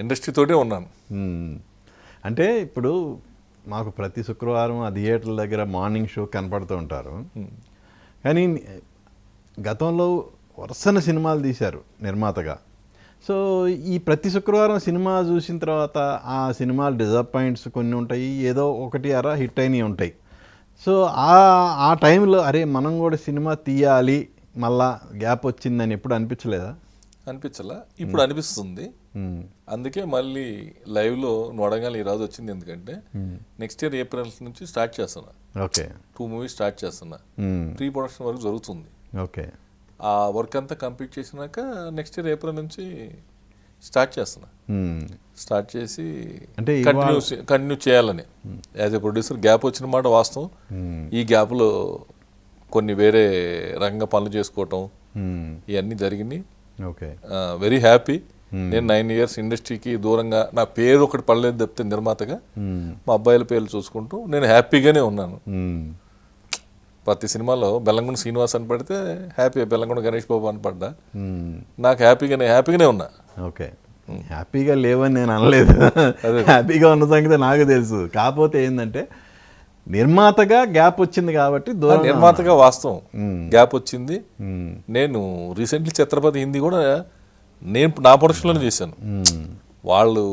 ఇండస్ట్రీతోటే ఉన్నాను. అంటే ఇప్పుడు మాకు ప్రతి శుక్రవారం ఆ థియేటర్ల దగ్గర మార్నింగ్ షో కనపడుతూ ఉంటారు. కానీ గతంలో వరుసన సినిమాలు తీశారు నిర్మాతగా. సో ఈ ప్రతి శుక్రవారం సినిమా చూసిన తర్వాత ఆ సినిమాలు డిసప్పాయింట్స్ కొన్ని ఉంటాయి, ఏదో ఒకటి అరా హిట్ అయినవి ఉంటాయి. సో ఆ టైంలో అరే మనం కూడా సినిమా తీయాలి, మళ్ళా గ్యాప్ వచ్చిందని ఎప్పుడు అనిపించలేదా? అనిపించలా, ఇప్పుడు అనిపిస్తుంది. అందుకే మళ్ళీ లైవ్లో నొడగాలి ఈ రోజు వచ్చింది. ఎందుకంటే నెక్స్ట్ ఇయర్ ఏప్రిల్ నుంచి స్టార్ట్ చేస్తున్నా. ఓకే, 2 మూవీస్ స్టార్ట్ చేస్తున్నా. ప్రీ ప్రొడక్షన్ వర్క్ జరుగుతుంది. ఓకే, ఆ వర్క్ అంతా కంప్లీట్ చేసినాక నెక్స్ట్ ఇయర్ ఏప్రిల్ నుంచి స్టార్ట్ చేస్తున్నా. స్టార్ట్ చేసి అంటే కంటిన్యూ చేయాలని యాజ్ ఎ ప్రొడ్యూసర్. గ్యాప్ వచ్చిన మాట వాస్తవం. ఈ గ్యాప్లో కొన్ని వేరే రంగ పనులు చేసుకోవటం ఇవన్నీ జరిగినాయి. Okay, very happy. నేను 9 ఇయర్స్ ఇండస్ట్రీకి దూరంగా, నా పేరు ఒకటి పడలేదు తప్పితే నిర్మాతగా మా అబ్బాయిల పేర్లు చూసుకుంటూ నేను హ్యాపీగానే ఉన్నాను. ప్రతి సినిమాలో బెల్లంకొండ శ్రీనివాస్ అని పడితే హ్యాపీ, బెల్లంకొండ గణేష్ బాబు అని పడ్డా నాకు హ్యాపీగానే ఉన్నా. ఓకే, హ్యాపీగా లేవని నేను అనలేదు, హ్యాపీగా ఉన్న సంగతి నాకు తెలుసు. కాకపోతే ఏంటంటే నిర్మాతగా గ్యాప్ వచ్చింది కాబట్టి నిర్మాతగా వాస్తవం గ్యాప్ వచ్చింది. నేను రీసెంట్లీ ఛత్రపతి హిందీ కూడా నేను నా ప్రొడక్షన్లోనే చేశాను. వాళ్ళు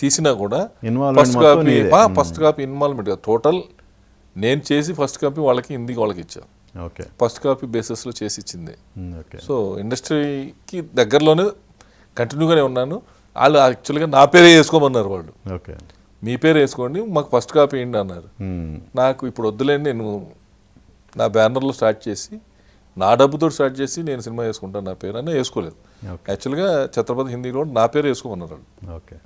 తీసినా కూడా ఫస్ట్ కాపీ ఇన్వాల్వ్మెంట్ టోటల్ నేను చేసి ఫస్ట్ కాపీ వాళ్ళకి హిందీకి వాళ్ళకి ఇచ్చాను. ఓకే, ఫస్ట్ కాపీ బేసిస్లో చేసి ఇచ్చింది. సో ఇండస్ట్రీకి దగ్గరలోనే కంటిన్యూగానే ఉన్నాను. వాళ్ళు యాక్చువల్గా నా పేరే వేసుకోమన్నారు. వాళ్ళు ఓకే, మీ పేరు వేసుకోండి, మాకు ఫస్ట్ కాపీ ఏంటి అన్నారు. నాకు ఇప్పుడు వద్దులేండి, నేను నా బ్యానర్లో స్టార్ట్ చేసి నా డబ్బుతో స్టార్ట్ చేసి నేను సినిమా వేసుకుంటాను, నా పేరు అనే వేసుకోలేదు. యాక్చువల్గా ఛత్రపతి హిందీ కూడా నా పేరు వేసుకోమన్నారు. ఓకే,